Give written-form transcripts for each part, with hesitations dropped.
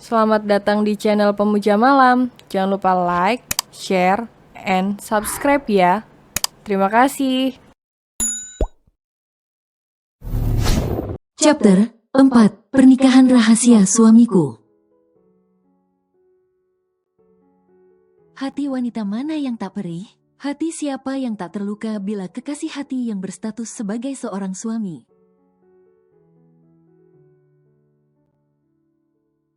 Selamat datang di channel Pemuja Malam. Jangan lupa like, share, and subscribe ya. Terima kasih. Chapter 4. Pernikahan Rahasia Suamiku. Hati wanita mana yang tak perih? Hati siapa yang tak terluka bila kekasih hati yang berstatus sebagai seorang suami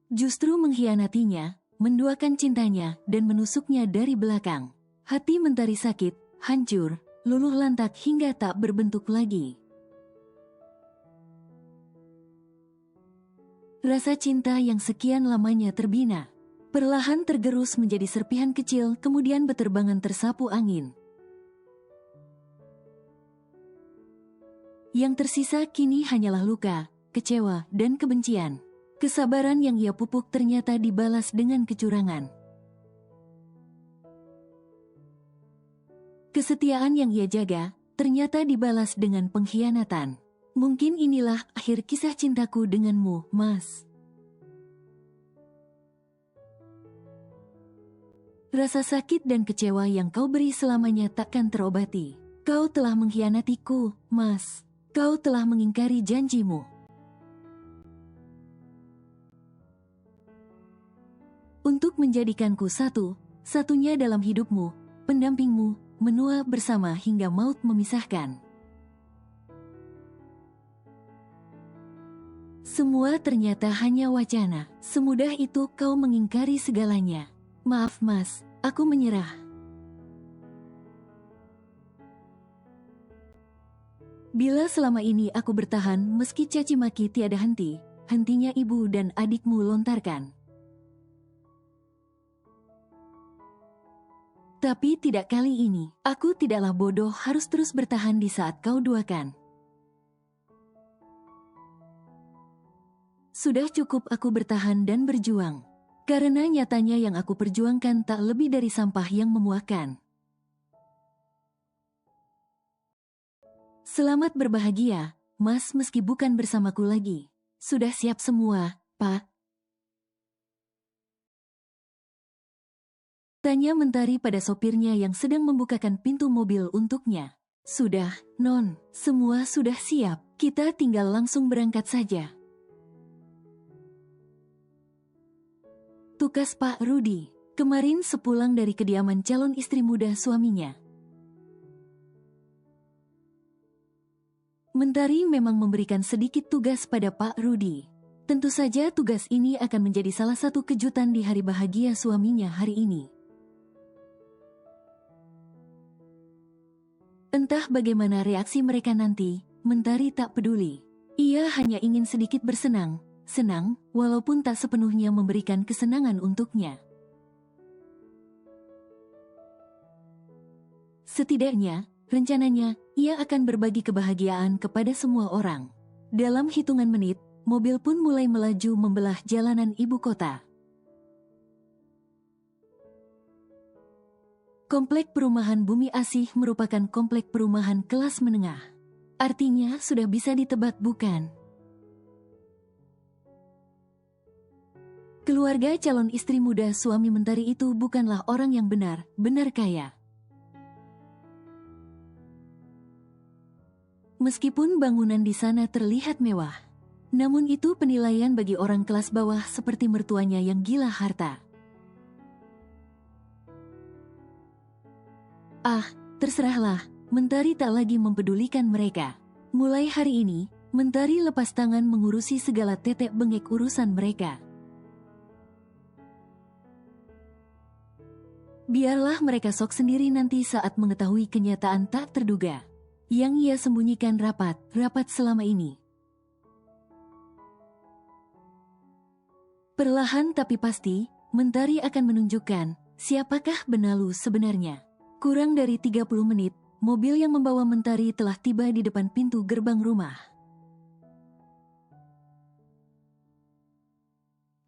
justru mengkhianatinya, menduakan cintanya, dan menusuknya dari belakang. Hati Mentari sakit, hancur, luluh lantak hingga tak berbentuk lagi. Rasa cinta yang sekian lamanya terbina, perlahan tergerus menjadi serpihan kecil, kemudian beterbangan tersapu angin. Yang tersisa kini hanyalah luka, kecewa, dan kebencian. Kesabaran yang ia pupuk ternyata dibalas dengan kecurangan. Kesetiaan yang ia jaga ternyata dibalas dengan pengkhianatan. Mungkin inilah akhir kisah cintaku denganmu, Mas. Rasa sakit dan kecewa yang kau beri selamanya takkan terobati. Kau telah mengkhianatiku, Mas. Kau telah mengingkari janjimu. Untuk menjadikanku satu-satunya dalam hidupmu, pendampingmu, menua bersama hingga maut memisahkan. Semua ternyata hanya wacana. Semudah itu kau mengingkari segalanya. Maaf Mas, aku menyerah. Bila selama ini aku bertahan meski caci maki tiada hentinya ibu dan adikmu lontarkan. Tapi tidak kali ini, aku tidaklah bodoh harus terus bertahan di saat kau duakan. Sudah cukup aku bertahan dan berjuang. Karena nyatanya yang aku perjuangkan tak lebih dari sampah yang memuakan. Selamat berbahagia, Mas, meski bukan bersamaku lagi. Sudah siap semua, Pak? Tanya Mentari pada sopirnya yang sedang membukakan pintu mobil untuknya. Sudah, Non, semua sudah siap. Kita tinggal langsung berangkat saja. Tukas Pak Rudi, kemarin sepulang dari kediaman calon istri muda suaminya. Mentari memang memberikan sedikit tugas pada Pak Rudi. Tentu saja tugas ini akan menjadi salah satu kejutan di hari bahagia suaminya hari ini. Entah bagaimana reaksi mereka nanti, Mentari tak peduli. Ia hanya ingin sedikit senang, walaupun tak sepenuhnya memberikan kesenangan untuknya. Setidaknya, rencananya, ia akan berbagi kebahagiaan kepada semua orang. Dalam hitungan menit, mobil pun mulai melaju membelah jalanan ibu kota. Komplek perumahan Bumi Asih merupakan komplek perumahan kelas menengah. Artinya sudah bisa ditebak bukan? Keluarga calon istri muda suami Mentari itu bukanlah orang yang benar-benar kaya. Meskipun bangunan di sana terlihat mewah, namun itu penilaian bagi orang kelas bawah seperti mertuanya yang gila harta. Ah, terserahlah, Mentari tak lagi mempedulikan mereka. Mulai hari ini, Mentari lepas tangan mengurusi segala tetek bengek urusan mereka. Biarlah mereka sok sendiri nanti saat mengetahui kenyataan tak terduga yang ia sembunyikan rapat selama ini. Perlahan tapi pasti, Mentari akan menunjukkan siapakah Benalu sebenarnya. Kurang dari 30 menit, mobil yang membawa Mentari telah tiba di depan pintu gerbang rumah.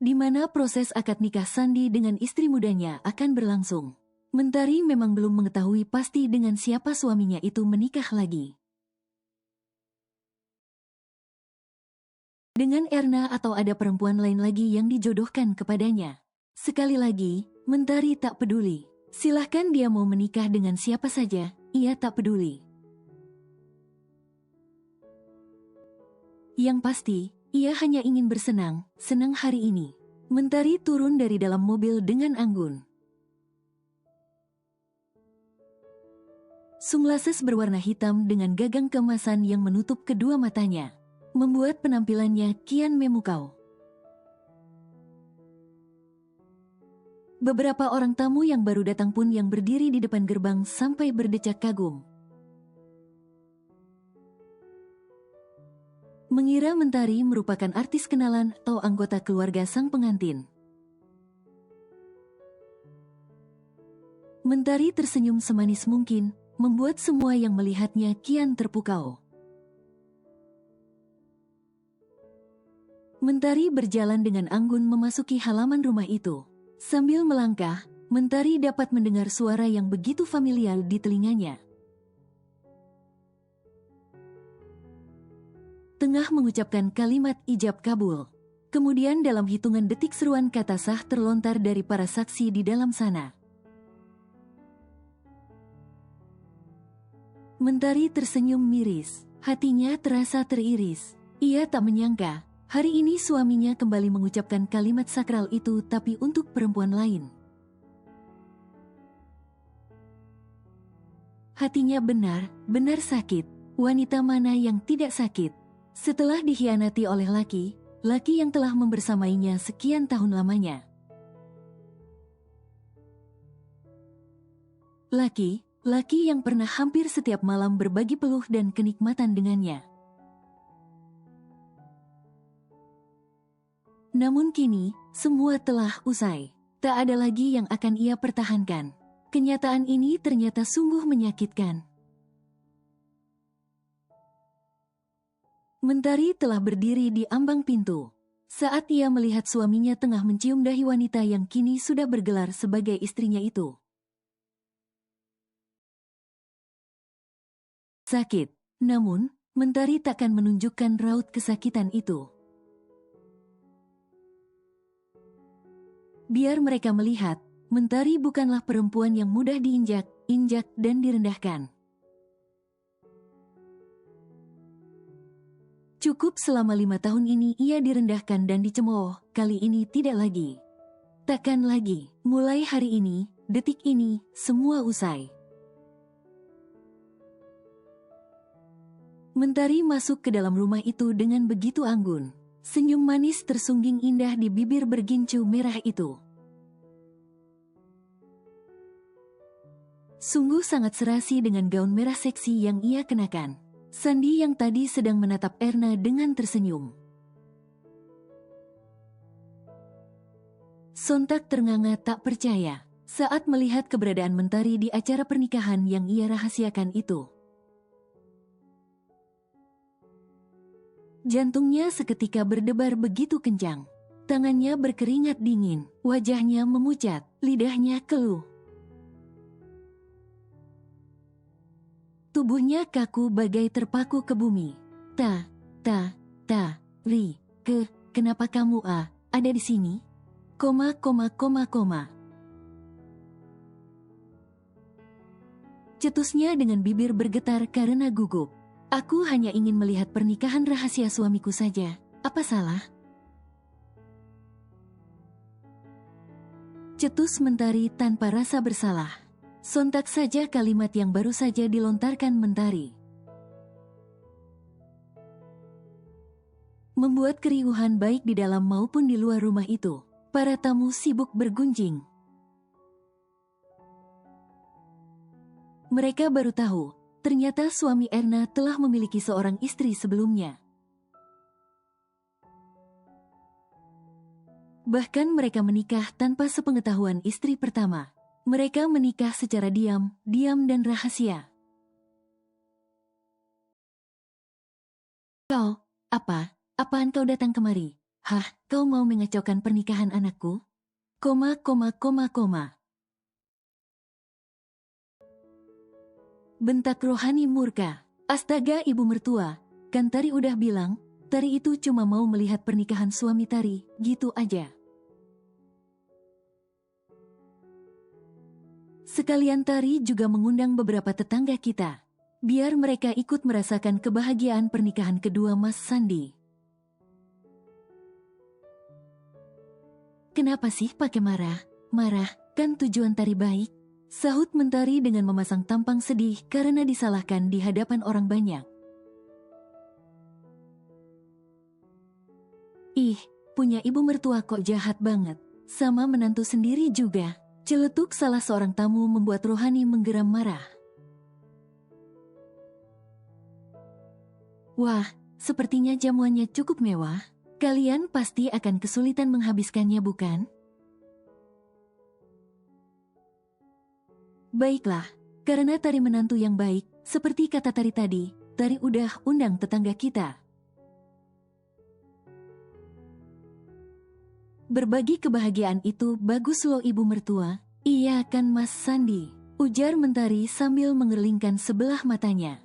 Di mana proses akad nikah Sandi dengan istri mudanya akan berlangsung. Mentari memang belum mengetahui pasti dengan siapa suaminya itu menikah lagi. dengan Erna atau ada perempuan lain lagi yang dijodohkan kepadanya. Sekali lagi, Mentari tak peduli. Silahkan dia mau menikah dengan siapa saja, ia tak peduli. Yang pasti, ia hanya ingin bersenang, senang hari ini. Mentari turun dari dalam mobil dengan anggun. Sunglasses berwarna hitam dengan gagang keemasan yang menutup kedua matanya, membuat penampilannya kian memukau. Beberapa orang tamu yang baru datang pun yang berdiri di depan gerbang sampai berdecak kagum. Mengira Mentari merupakan artis kenalan atau anggota keluarga sang pengantin. Mentari tersenyum semanis mungkin, membuat semua yang melihatnya kian terpukau. Mentari berjalan dengan anggun memasuki halaman rumah itu. Sambil melangkah, Mentari dapat mendengar suara yang begitu familiar di telinganya. Tengah mengucapkan kalimat ijab kabul. Kemudian dalam hitungan detik seruan kata sah terlontar dari para saksi di dalam sana. Mentari tersenyum miris, hatinya terasa teriris. Ia tak menyangka, hari ini suaminya kembali mengucapkan kalimat sakral itu tapi untuk perempuan lain. Hatinya benar sakit. Wanita mana yang tidak sakit? Setelah dikhianati oleh laki yang telah membersamainya sekian tahun lamanya. Laki yang pernah hampir setiap malam berbagi peluh dan kenikmatan dengannya. Namun kini, semua telah usai. Tak ada lagi yang akan ia pertahankan. Kenyataan ini ternyata sungguh menyakitkan. Mentari telah berdiri di ambang pintu. Saat ia melihat suaminya tengah mencium dahi wanita yang kini sudah bergelar sebagai istrinya itu. Sakit, namun, Mentari takkan menunjukkan raut kesakitan itu. Biar mereka melihat, Mentari bukanlah perempuan yang mudah diinjak, dan direndahkan. Cukup selama 5 tahun ini ia direndahkan dan dicemooh, kali ini tidak lagi. Takkan lagi, mulai hari ini, detik ini, semua usai. Mentari masuk ke dalam rumah itu dengan begitu anggun. Senyum manis tersungging indah di bibir bergincu merah itu. Sungguh sangat serasi dengan gaun merah seksi yang ia kenakan. Sandi yang tadi sedang menatap Erna dengan tersenyum. Sontak ternganga tak percaya saat melihat keberadaan Mentari di acara pernikahan yang ia rahasiakan itu. Jantungnya seketika berdebar begitu kencang. Tangannya berkeringat dingin, wajahnya memucat, lidahnya keluh. Tubuhnya kaku bagai terpaku ke bumi. Kenapa kamu ada di sini? Cetusnya dengan bibir bergetar karena gugup. Aku hanya ingin melihat pernikahan rahasia suamiku saja. Apa salah? Cetus Mentari tanpa rasa bersalah. Sontak saja kalimat yang baru saja dilontarkan Mentari membuat keriuhan baik di dalam maupun di luar rumah itu. Para tamu sibuk bergunjing. Mereka baru tahu, ternyata suami Erna telah memiliki seorang istri sebelumnya. Bahkan mereka menikah tanpa sepengetahuan istri pertama. Mereka menikah secara diam dan rahasia. Kau, apaan kau datang kemari? Kau mau mengacaukan pernikahan anakku? Bentak rohani murka. Astaga ibu mertua, kan tadi udah bilang, Tari itu cuma mau melihat pernikahan suami Tari, gitu aja. Sekalian Tari juga mengundang beberapa tetangga kita, biar mereka ikut merasakan kebahagiaan pernikahan kedua Mas Sandi. Kenapa sih pakai marah? Marah, kan tujuan Tari baik? Sahut Mentari dengan memasang tampang sedih karena disalahkan di hadapan orang banyak. Ih, punya ibu mertua kok jahat banget. Sama menantu sendiri juga. Celetuk salah seorang tamu membuat Rohani menggeram marah. Wah, sepertinya jamuannya cukup mewah. Kalian pasti akan kesulitan menghabiskannya, bukan? Baiklah, karena Tari menantu yang baik, seperti kata Tari tadi, Tari udah undang tetangga kita. Berbagi kebahagiaan itu bagus loh ibu mertua. Iya kan Mas Sandi, ujar Mentari sambil mengerlingkan sebelah matanya.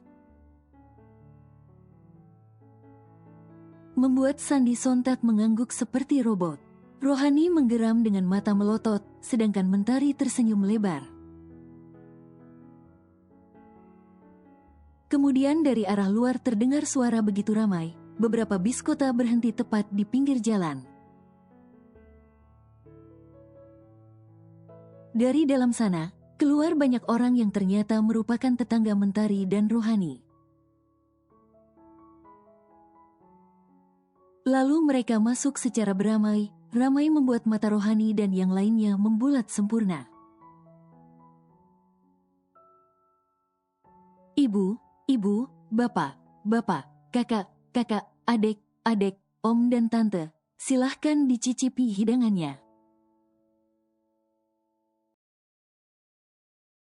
Membuat Sandi sontak mengangguk seperti robot. Rohani menggeram dengan mata melotot, sedangkan Mentari tersenyum lebar. Kemudian dari arah luar terdengar suara begitu ramai, beberapa bis kota berhenti tepat di pinggir jalan. Dari dalam sana, keluar banyak orang yang ternyata merupakan tetangga Mentari dan Rohani. Lalu mereka masuk secara beramai, ramai membuat mata Rohani dan yang lainnya membulat sempurna. Ibu, bapak, kakak, adik, om dan tante, silahkan dicicipi hidangannya.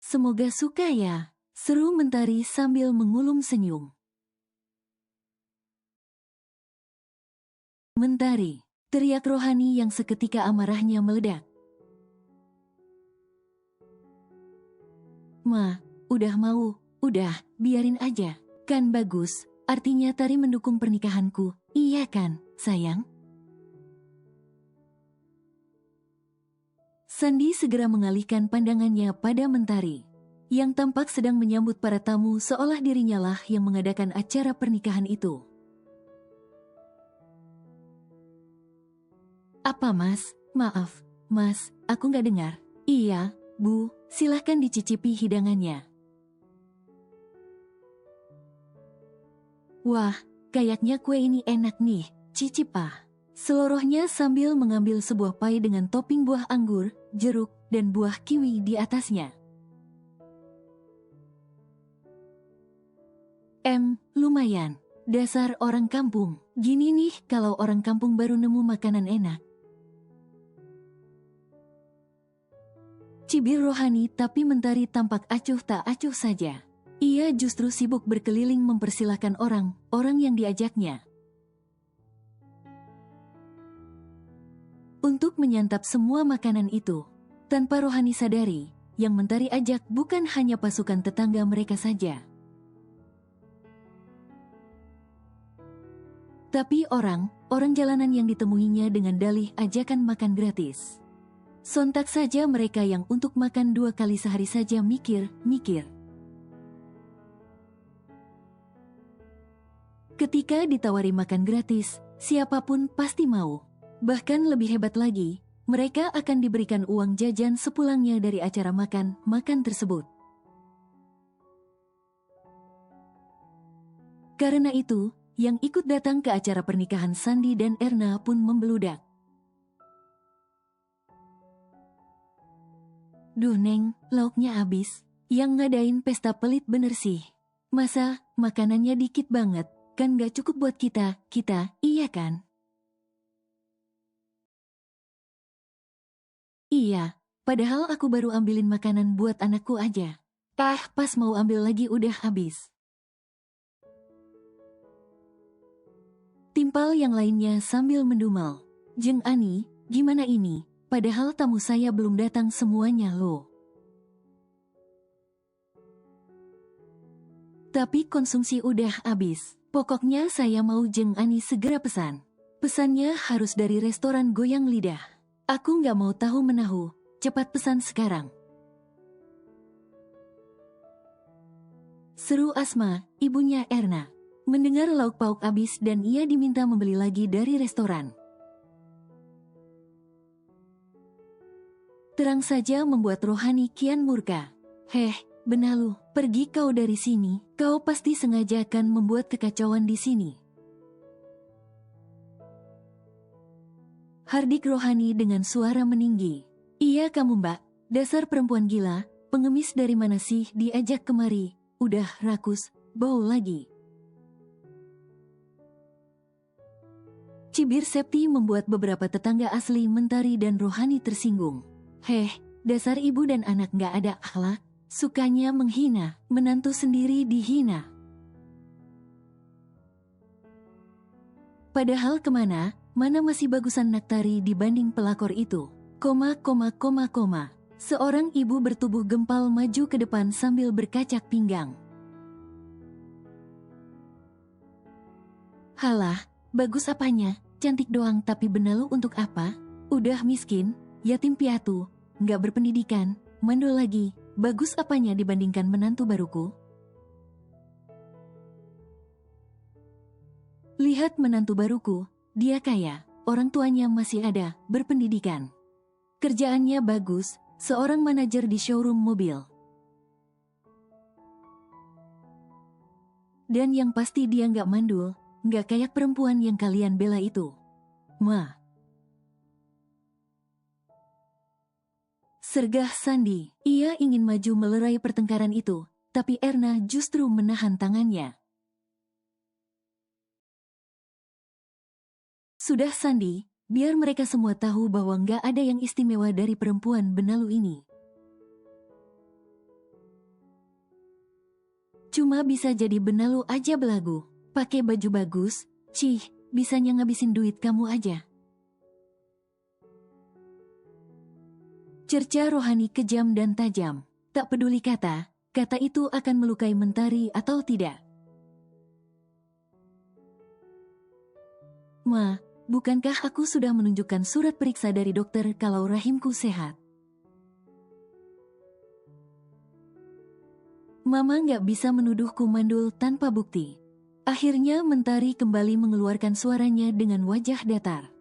Semoga suka ya, seru Mentari sambil mengulum senyum. Mentari, teriak Rohani yang seketika amarahnya meledak. Ma, udah mau, udah, biarin aja. Kan bagus, artinya Tari mendukung pernikahanku, iya kan, sayang? Sandi segera mengalihkan pandangannya pada Mentari, yang tampak sedang menyambut para tamu seolah dirinya lah yang mengadakan acara pernikahan itu. Apa mas? Maaf, mas, aku nggak dengar. Iya, bu, silahkan dicicipi hidangannya. Wah, kayaknya kue ini enak nih, cicip ah. Seluruhnya sambil mengambil sebuah pie dengan topping buah anggur, jeruk, dan buah kiwi di atasnya. Lumayan. Dasar orang kampung. Gini nih kalau orang kampung baru nemu makanan enak. Cibir Rohani tapi Mentari tampak acuh tak acuh saja. Ia justru sibuk berkeliling mempersilahkan orang yang diajaknya untuk menyantap semua makanan itu. Tanpa Rohani sadari, yang Mentari ajak bukan hanya pasukan tetangga mereka saja, tapi orang jalanan yang ditemuinya dengan dalih ajakan makan gratis. Sontak saja mereka yang untuk makan 2 kali sehari saja mikir. Ketika ditawari makan gratis, siapapun pasti mau. Bahkan lebih hebat lagi, mereka akan diberikan uang jajan sepulangnya dari acara makan tersebut. Karena itu, yang ikut datang ke acara pernikahan Sandi dan Erna pun membeludak. Duh Neng, lauknya habis. Yang ngadain pesta pelit bener sih. Masa, makanannya dikit banget, kan gak cukup buat kita, iya kan? Iya, padahal aku baru ambilin makanan buat anakku aja. Pas mau ambil lagi udah habis. Timpal yang lainnya sambil mendumel. Jeng Ani, gimana ini? Padahal tamu saya belum datang semuanya loh. Tapi konsumsi udah habis. Pokoknya saya mau Jeng Ani segera pesan. Pesannya harus dari restoran goyang lidah. Aku nggak mau tahu menahu, cepat pesan sekarang. Seru Asma, ibunya Erna. Mendengar lauk pauk habis dan ia diminta membeli lagi dari restoran. Terang saja membuat Rohani kian murka. Heh, Benalu, pergi kau dari sini, kau pasti sengaja akan membuat kekacauan di sini. Hardik Rohani dengan suara meninggi. Iya kamu mbak, dasar perempuan gila, pengemis dari mana sih diajak kemari, udah rakus, bau lagi. Cibir Septi membuat beberapa tetangga asli Mentari dan Rohani tersinggung. Heh, dasar ibu dan anak gak ada akhlak, sukanya menghina, menantu sendiri dihina. Padahal kemana, mana masih bagusan Naktari dibanding pelakor itu. Seorang ibu bertubuh gempal maju ke depan sambil berkacak pinggang. Halah, bagus apanya, cantik doang tapi Benalu untuk apa? Udah miskin, yatim piatu, nggak berpendidikan, mandul lagi, bagus apanya dibandingkan menantu baruku? Lihat menantu baruku, dia kaya, orang tuanya masih ada, berpendidikan. Kerjaannya bagus, seorang manajer di showroom mobil. Dan yang pasti dia nggak mandul, nggak kayak perempuan yang kalian bela itu. Ma. Sergah Sandi, ia ingin maju melerai pertengkaran itu, tapi Erna justru menahan tangannya. Sudah Sandi, biar mereka semua tahu bahwa nggak ada yang istimewa dari perempuan Benalu ini. Cuma bisa jadi Benalu aja belagu, pakai baju bagus, cih, bisanya ngabisin duit kamu aja. Cerca Rohani kejam dan tajam. Tak peduli kata itu akan melukai Mentari atau tidak. Ma, bukankah aku sudah menunjukkan surat periksa dari dokter kalau rahimku sehat? Mama nggak bisa menuduhku mandul tanpa bukti. Akhirnya Mentari kembali mengeluarkan suaranya dengan wajah datar.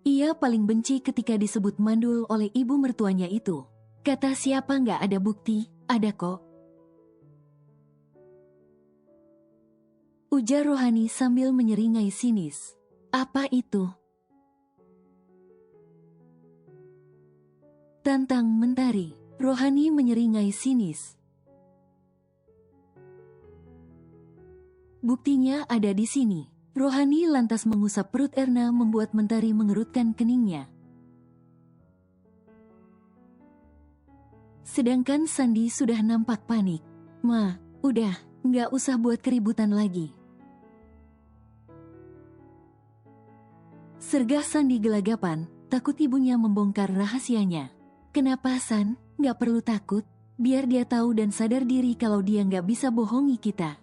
Ia paling benci ketika disebut mandul oleh ibu mertuanya itu. Kata siapa nggak ada bukti, ada kok. Ujar Rohani sambil menyeringai sinis. Apa itu? Tantang Mentari. Rohani menyeringai sinis. Buktinya ada di sini. Rohani lantas mengusap perut Erna membuat Mentari mengerutkan keningnya. Sedangkan Sandi sudah nampak panik. Ma, udah, nggak usah buat keributan lagi. Sergah Sandi gelagapan, takut ibunya membongkar rahasianya. Kenapa San, nggak perlu takut, biar dia tahu dan sadar diri kalau dia nggak bisa bohongi kita.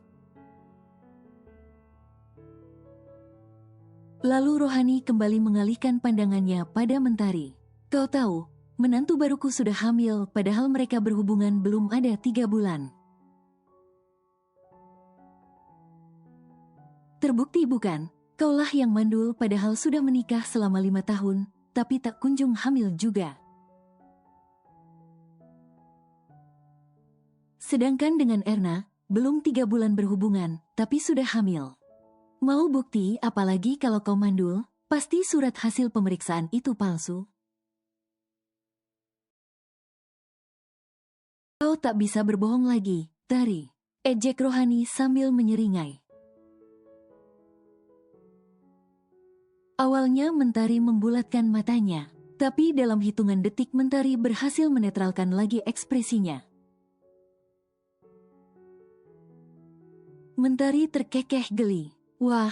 Lalu Rohani kembali mengalihkan pandangannya pada Mentari. Kau tahu, menantu baruku sudah hamil padahal mereka berhubungan belum ada 3 bulan. Terbukti bukan, kaulah yang mandul padahal sudah menikah selama 5 tahun, tapi tak kunjung hamil juga. Sedangkan dengan Erna, belum 3 bulan berhubungan, tapi sudah hamil. Mau bukti apalagi kalau kau mandul, pasti surat hasil pemeriksaan itu palsu. Kau tak bisa berbohong lagi, Tari. Ejek Rohani sambil menyeringai. Awalnya Mentari membulatkan matanya, tapi dalam hitungan detik Mentari berhasil menetralkan lagi ekspresinya. Mentari terkekeh geli. Wah,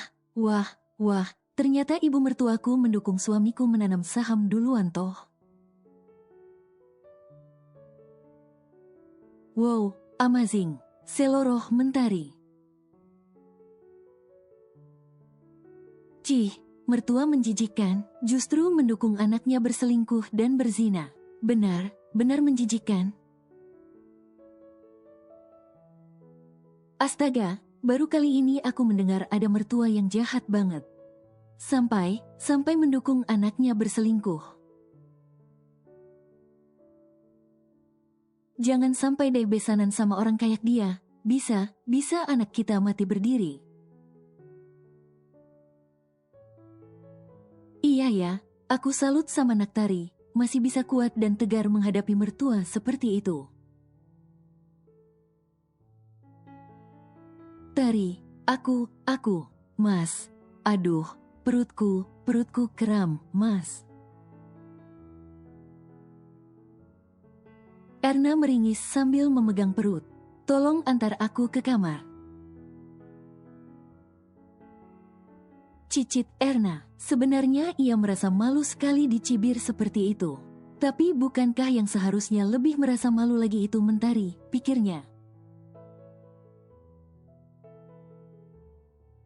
ternyata ibu mertuaku mendukung suamiku menanam saham duluan toh. Wow, amazing. Seloroh Mentari. Cih, mertua menjijikkan, justru mendukung anaknya berselingkuh dan berzina. Benar, benar menjijikkan. Astaga, baru kali ini aku mendengar ada mertua yang jahat banget. Sampai mendukung anaknya berselingkuh. Jangan sampai deh besanan sama orang kayak dia. Bisa anak kita mati berdiri. Iya ya, aku salut sama Naktari, masih bisa kuat dan tegar menghadapi mertua seperti itu. Tari, aku, Mas. Aduh, perutku kram, Mas. Erna meringis sambil memegang perut. Tolong antar aku ke kamar. Cicit Erna, sebenarnya ia merasa malu sekali dicibir seperti itu. Tapi bukankah yang seharusnya lebih merasa malu lagi itu Mentari, pikirnya.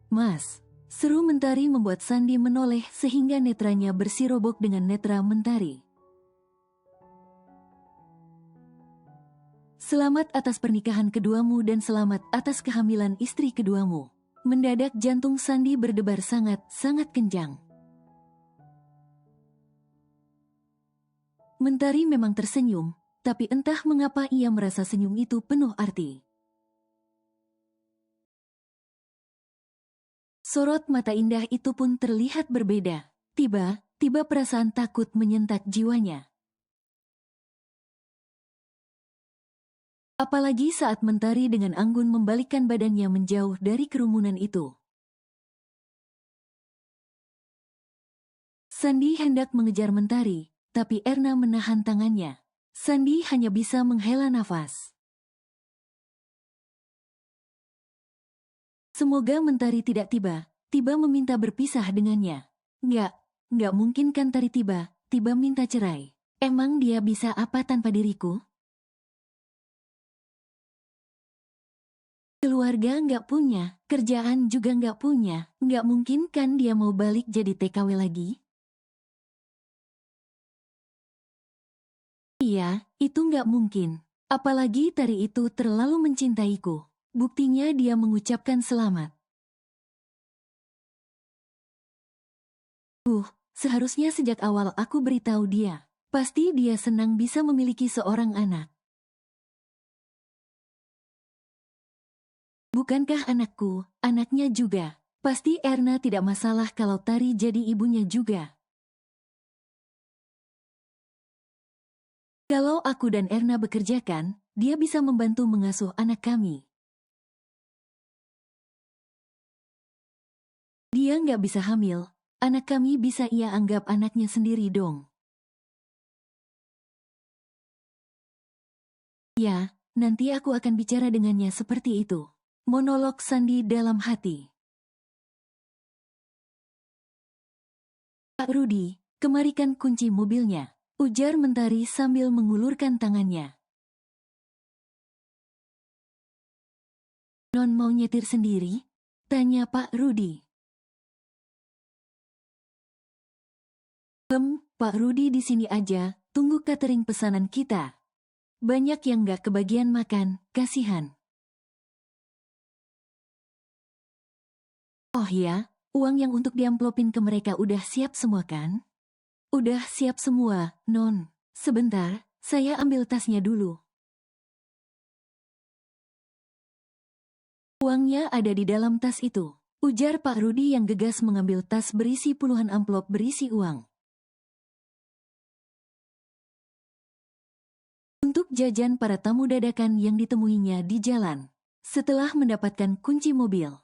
Mas, seru Mentari membuat Sandi menoleh sehingga netranya bersirobok dengan netra Mentari. Selamat atas pernikahan keduamu dan selamat atas kehamilan istri keduamu. Mendadak jantung Sandi berdebar sangat kencang. Mentari memang tersenyum, tapi entah mengapa ia merasa senyum itu penuh arti. Sorot mata indah itu pun terlihat berbeda. Tiba perasaan takut menyentak jiwanya. Apalagi saat Mentari dengan anggun membalikkan badannya menjauh dari kerumunan itu. Sandi hendak mengejar Mentari, tapi Erna menahan tangannya. Sandi hanya bisa menghela nafas. Semoga Mentari tidak tiba meminta berpisah dengannya. Nggak mungkin kan Tari tiba minta cerai. Emang dia bisa apa tanpa diriku? Keluarga nggak punya, kerjaan juga nggak punya, nggak mungkin kan dia mau balik jadi TKW lagi? Iya, itu nggak mungkin. Apalagi Tari itu terlalu mencintaiku. Buktinya dia mengucapkan selamat. Seharusnya sejak awal aku beritahu dia. Pasti dia senang bisa memiliki seorang anak. Bukankah anakku, anaknya juga? Pasti Erna tidak masalah kalau Tari jadi ibunya juga. Kalau aku dan Erna bekerjakan, dia bisa membantu mengasuh anak kami. Dia nggak bisa hamil, anak kami bisa ia anggap anaknya sendiri dong. Ya, nanti aku akan bicara dengannya seperti itu. Monolog Sandi dalam hati. Pak Rudi, kemarikan kunci mobilnya, ujar Mentari sambil mengulurkan tangannya. Non mau nyetir sendiri? Tanya Pak Rudi. Pak Rudi di sini aja, tunggu catering pesanan kita. Banyak yang gak kebagian makan, kasihan. Oh ya, uang yang untuk diamplopin ke mereka udah siap semua kan? Udah siap semua, Non. Sebentar, saya ambil tasnya dulu. Uangnya ada di dalam tas itu, ujar Pak Rudi yang gegas mengambil tas berisi puluhan amplop berisi uang. Untuk jajan para tamu dadakan yang ditemuinya di jalan. Setelah mendapatkan kunci mobil,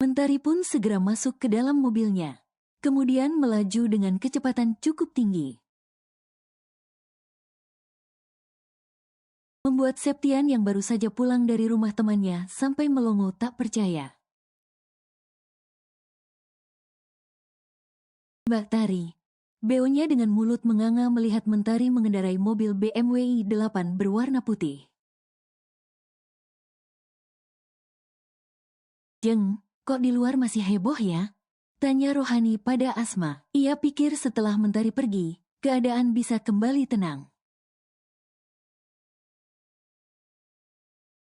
Mentari pun segera masuk ke dalam mobilnya. Kemudian melaju dengan kecepatan cukup tinggi. Membuat Septian yang baru saja pulang dari rumah temannya sampai melongo tak percaya. Mbak Tari, Beonya dengan mulut menganga melihat Mentari mengendarai mobil BMW i8 berwarna putih. "Jeng, kok di luar masih heboh ya?" tanya Rohani pada Asma. Ia pikir setelah Mentari pergi, keadaan bisa kembali tenang.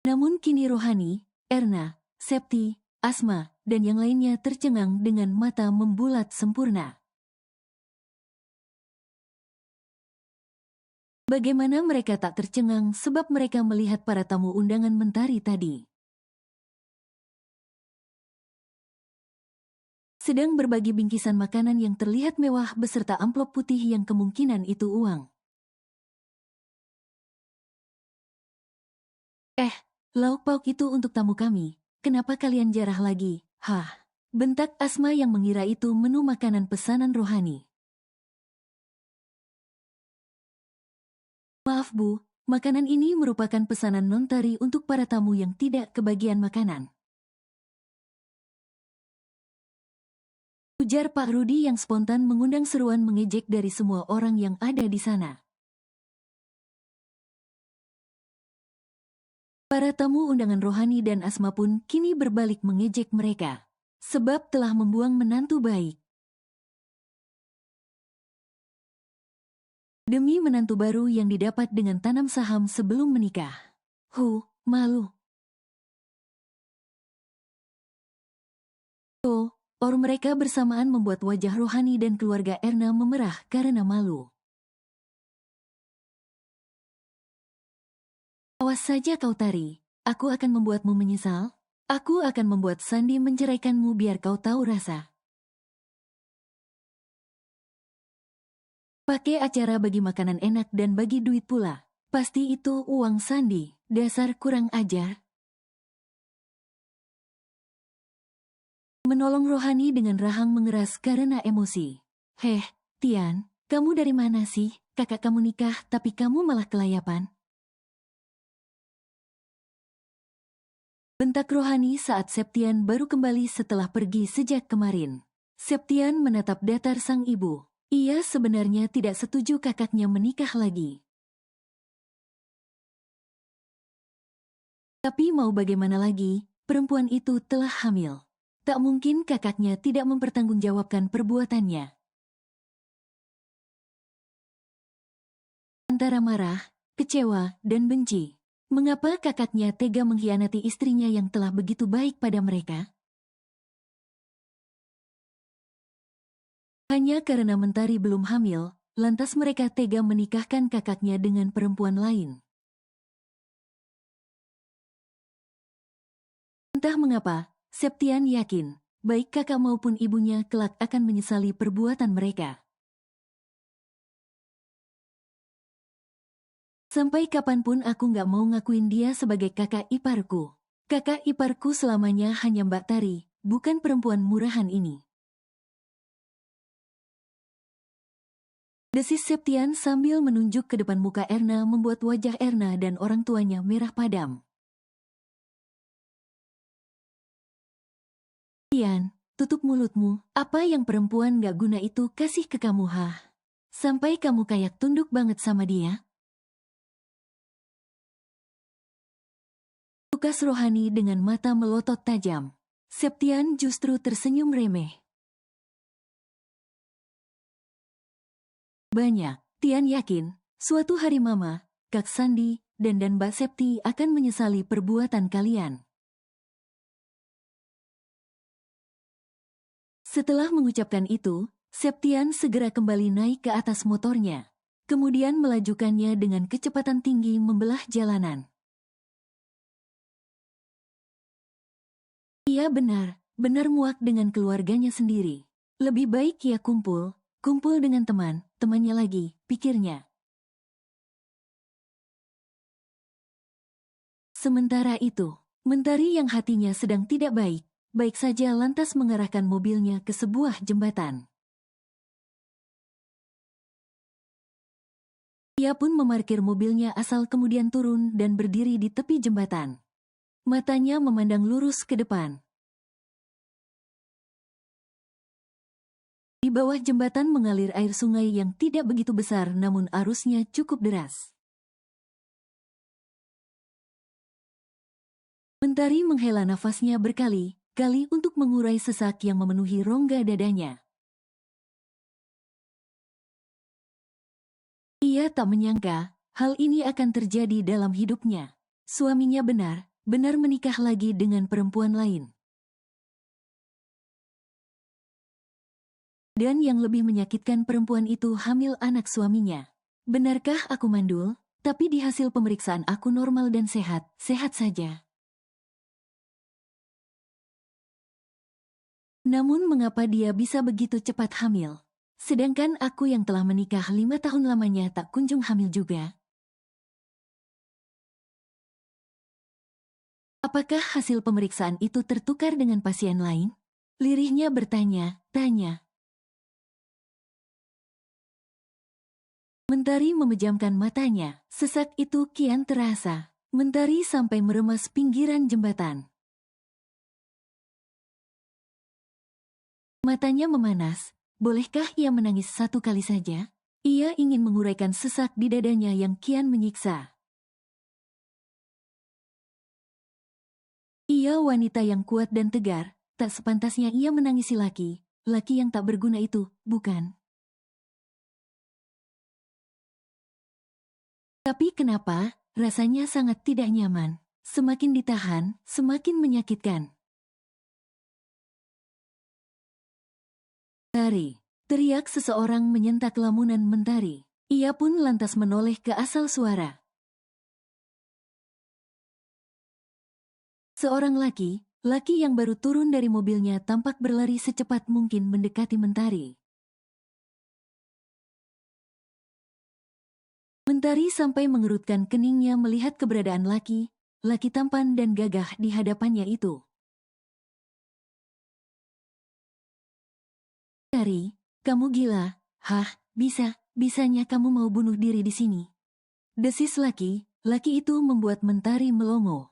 Namun kini Rohani, Erna, Septi, Asma, dan yang lainnya tercengang dengan mata membulat sempurna. Bagaimana mereka tak tercengang sebab mereka melihat para tamu undangan Mentari tadi sedang berbagi bingkisan makanan yang terlihat mewah beserta amplop putih yang kemungkinan itu uang. Lauk pauk itu untuk tamu kami. Kenapa kalian jarah lagi? Hah? Bentak Asma yang mengira itu menu makanan pesanan Rohani. "Maaf Bu, makanan ini merupakan pesanan Nontari untuk para tamu yang tidak kebagian makanan," ujar Pak Rudi yang spontan mengundang seruan mengejek dari semua orang yang ada di sana. Para tamu undangan Rohani dan Asma pun kini berbalik mengejek mereka, sebab telah membuang menantu baik. Demi menantu baru yang didapat dengan tanam saham sebelum menikah. Malu. Mereka bersamaan membuat wajah Rohani dan keluarga Erna memerah karena malu. "Awas saja kau Tari, aku akan membuatmu menyesal. Aku akan membuat Sandi menceraikanmu biar kau tahu rasa." Pakai acara bagi makanan enak dan bagi duit pula. Pasti itu uang Sandi, dasar kurang ajar. Menolong Rohani dengan rahang mengeras karena emosi. Tian, kamu dari mana sih? Kakak kamu nikah tapi kamu malah kelayapan." Bentak Rohani saat Septian baru kembali setelah pergi sejak kemarin. Septian menatap datar sang ibu. Ia sebenarnya tidak setuju kakaknya menikah lagi. Tapi mau bagaimana lagi, perempuan itu telah hamil. Tak mungkin kakaknya tidak mempertanggungjawabkan perbuatannya. Antara marah, kecewa, dan benci. Mengapa kakaknya tega mengkhianati istrinya yang telah begitu baik pada mereka? Hanya karena Mentari belum hamil, lantas mereka tega menikahkan kakaknya dengan perempuan lain. Entah mengapa, Septian yakin, baik kakak maupun ibunya kelak akan menyesali perbuatan mereka. "Sampai kapanpun aku nggak mau ngakuin dia sebagai kakak iparku. Kakak iparku selamanya hanya Mbak Tari, bukan perempuan murahan ini," desis Septian sambil menunjuk ke depan muka Erna membuat wajah Erna dan orang tuanya merah padam. "Tian, tutup mulutmu, apa yang perempuan gak guna itu kasih ke kamu sampai kamu kayak tunduk banget sama dia?" Tukas Rohani dengan mata melotot tajam. Septian justru tersenyum remeh. "Banyak, Tian yakin, suatu hari Mama, Kak Sandi, dan Mbak Septi akan menyesali perbuatan kalian." Setelah mengucapkan itu, Septian segera kembali naik ke atas motornya. Kemudian melajukannya dengan kecepatan tinggi membelah jalanan. Ia benar muak dengan keluarganya sendiri. Lebih baik ia kumpul dengan temannya lagi, pikirnya. Sementara itu, Mentari yang hatinya sedang tidak baik saja lantas mengarahkan mobilnya ke sebuah jembatan. Ia pun memarkir mobilnya asal kemudian turun dan berdiri di tepi jembatan. Matanya memandang lurus ke depan. Di bawah jembatan mengalir air sungai yang tidak begitu besar namun arusnya cukup deras. Mentari menghela nafasnya berkali-kali untuk mengurai sesak yang memenuhi rongga dadanya. Ia tak menyangka hal ini akan terjadi dalam hidupnya. Suaminya benar-benar menikah lagi dengan perempuan lain. Dan yang lebih menyakitkan, perempuan itu hamil anak suaminya. Benarkah aku mandul? Tapi di hasil pemeriksaan aku normal dan sehat saja. Namun mengapa dia bisa begitu cepat hamil? Sedangkan aku yang telah menikah 5 tahun lamanya tak kunjung hamil juga. Apakah hasil pemeriksaan itu tertukar dengan pasien lain? Lirihnya bertanya-tanya. Mentari memejamkan matanya. Sesak itu kian terasa. Mentari sampai meremas pinggiran jembatan. Matanya memanas. Bolehkah ia menangis satu kali saja? Ia ingin menguraikan sesak di dadanya yang kian menyiksa. Ia wanita yang kuat dan tegar. Tak sepantasnya ia menangisi laki yang tak berguna itu, bukan? Tapi kenapa rasanya sangat tidak nyaman? Semakin ditahan, semakin menyakitkan. Mentari, teriak seseorang menyentak lamunan Mentari. Ia pun lantas menoleh ke asal suara. Seorang laki yang baru turun dari mobilnya tampak berlari secepat mungkin mendekati Mentari. Mentari sampai mengerutkan keningnya melihat keberadaan laki tampan dan gagah di hadapannya itu. Mentari, kamu gila? Hah, bisanya kamu mau bunuh diri di sini? Desis laki itu membuat Mentari melongo.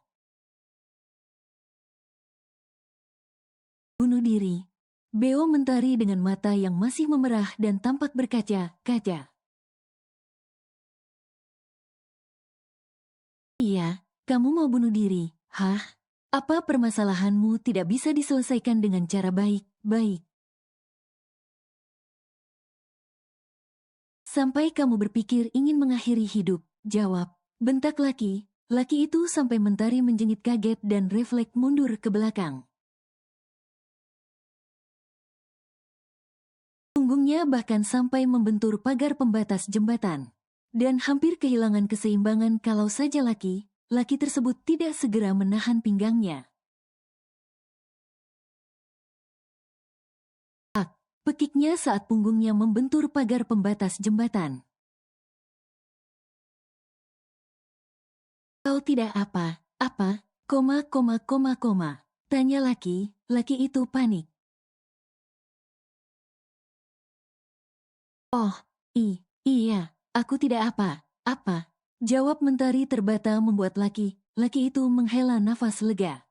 Bunuh diri. Beo Mentari dengan mata yang masih memerah dan tampak berkaca-kaca. Iya, kamu mau bunuh diri, hah? Apa permasalahanmu tidak bisa diselesaikan dengan cara baik-baik? Sampai kamu berpikir ingin mengakhiri hidup, jawab, bentak laki itu sampai Mentari menjengit kaget dan refleks mundur ke belakang. Punggungnya bahkan sampai membentur pagar pembatas jembatan. Dan hampir kehilangan keseimbangan kalau saja laki tersebut tidak segera menahan pinggangnya. Pekiknya saat punggungnya membentur pagar pembatas jembatan. Kau tidak apa, tanya laki itu panik. Oh, iya, aku tidak apa, jawab Mentari terbata membuat laki itu menghela nafas lega.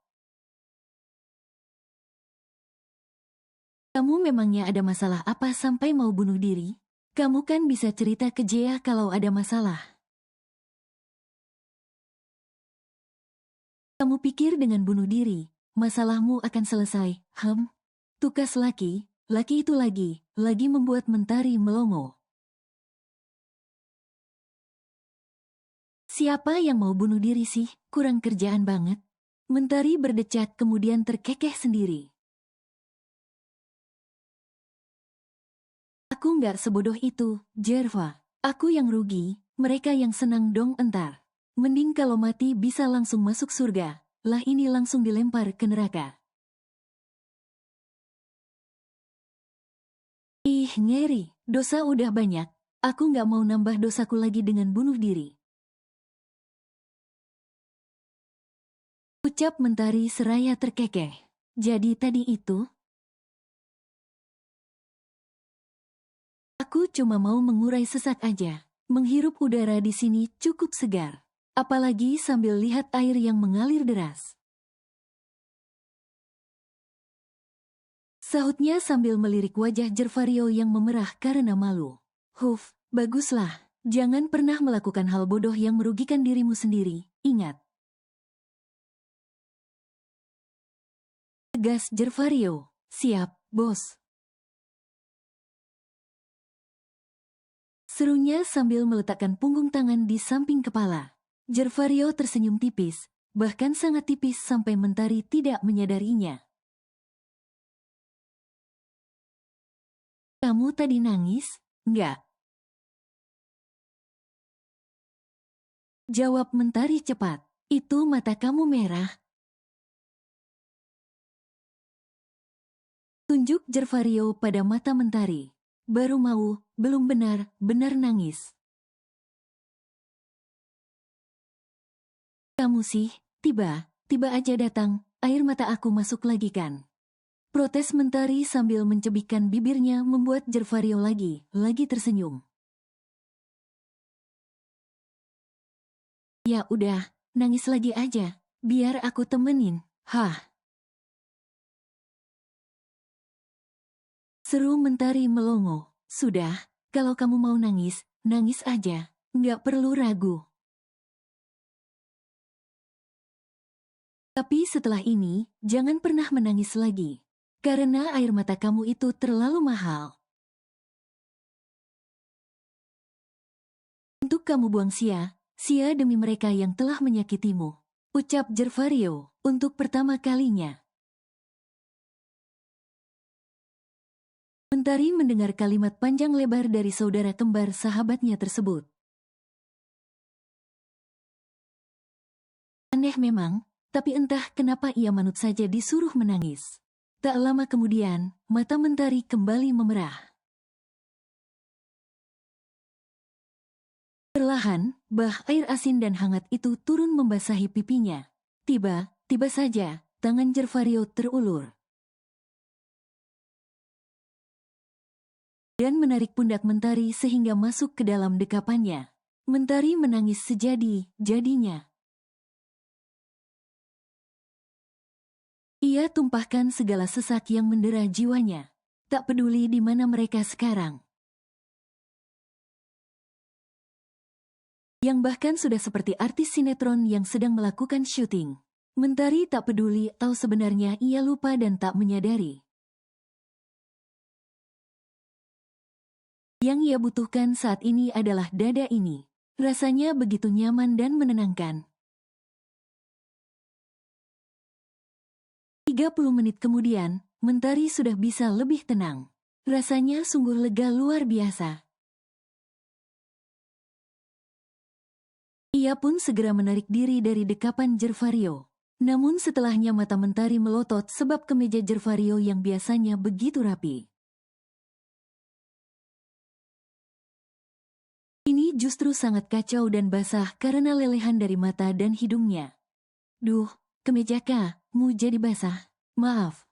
Kamu memangnya ada masalah apa sampai mau bunuh diri? Kamu kan bisa cerita ke Jea kalau ada masalah. Kamu pikir dengan bunuh diri, masalahmu akan selesai, Tukas laki itu lagi membuat Mentari melongo. Siapa yang mau bunuh diri sih? Kurang kerjaan banget. Mentari berdecak kemudian terkekeh sendiri. Aku nggak sebodoh itu, Jerva. Aku yang rugi, mereka yang senang dong entar. Mending kalau mati bisa langsung masuk surga, lah ini langsung dilempar ke neraka. Ih ngeri, dosa udah banyak, aku nggak mau nambah dosaku lagi dengan bunuh diri. Ucap Mentari seraya terkekeh. Jadi tadi itu? Aku cuma mau mengurai sesak aja. Menghirup udara di sini cukup segar. Apalagi sambil lihat air yang mengalir deras. Sahutnya sambil melirik wajah Jervario yang memerah karena malu. Huf, baguslah. Jangan pernah melakukan hal bodoh yang merugikan dirimu sendiri, ingat. Tegas Jervario. Siap, bos. Serunya sambil meletakkan punggung tangan di samping kepala. Jervario tersenyum tipis, bahkan sangat tipis sampai Mentari tidak menyadarinya. Kamu tadi nangis? Enggak. Jawab Mentari cepat. Itu mata kamu merah. Tunjuk Jervario pada mata Mentari. Baru mau, belum benar nangis. Kamu sih, tiba aja datang, air mata aku masuk lagi kan. Protes Mentari sambil mencebikkan bibirnya membuat Jervario lagi tersenyum. Ya udah, nangis lagi aja, biar aku temenin. Hah. Seru Mentari melongo. Sudah, kalau kamu mau nangis, nangis aja. Nggak perlu ragu. Tapi setelah ini, jangan pernah menangis lagi. Karena air mata kamu itu terlalu mahal. Untuk kamu buang sia demi mereka yang telah menyakitimu. Ucap Jervario, untuk pertama kalinya. Mentari mendengar kalimat panjang lebar dari saudara kembar sahabatnya tersebut. Aneh memang, tapi entah kenapa ia manut saja disuruh menangis. Tak lama kemudian, mata Mentari kembali memerah. Perlahan, bah air asin dan hangat itu turun membasahi pipinya. Tiba saja, tangan Jervario terulur. Dan menarik pundak Mentari sehingga masuk ke dalam dekapannya. Mentari menangis sejadi-jadinya. Ia tumpahkan segala sesak yang mendera jiwanya. Tak peduli di mana mereka sekarang. Yang bahkan sudah seperti artis sinetron yang sedang melakukan syuting. Mentari tak peduli atau sebenarnya ia lupa dan tak menyadari. Yang ia butuhkan saat ini adalah dada ini. Rasanya begitu nyaman dan menenangkan. 30 menit kemudian, Mentari sudah bisa lebih tenang. Rasanya sungguh lega luar biasa. Ia pun segera menarik diri dari dekapan Jervario. Namun setelahnya mata Mentari melotot sebab kemeja Jervario yang biasanya begitu rapi. Ini justru sangat kacau dan basah karena lelehan dari mata dan hidungnya. Duh, kemeja kamu jadi basah. Maaf.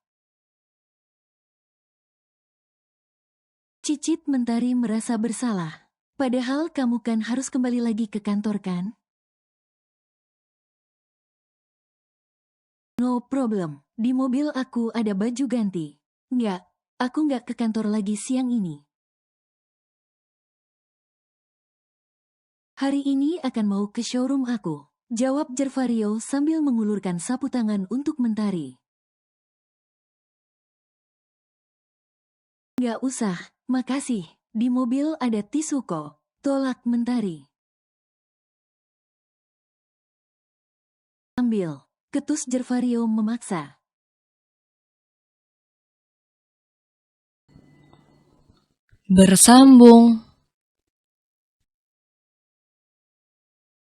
Cicit Mentari merasa bersalah. Padahal kamu kan harus kembali lagi ke kantor kan? No problem, di mobil aku ada baju ganti. Nggak, aku nggak ke kantor lagi siang ini. Hari ini akan mau ke showroom aku, jawab Jervario sambil mengulurkan sapu tangan untuk Mentari. Nggak usah, makasih, di mobil ada tisu kok, tolak Mentari. Ambil, ketus Jervario memaksa. Bersambung.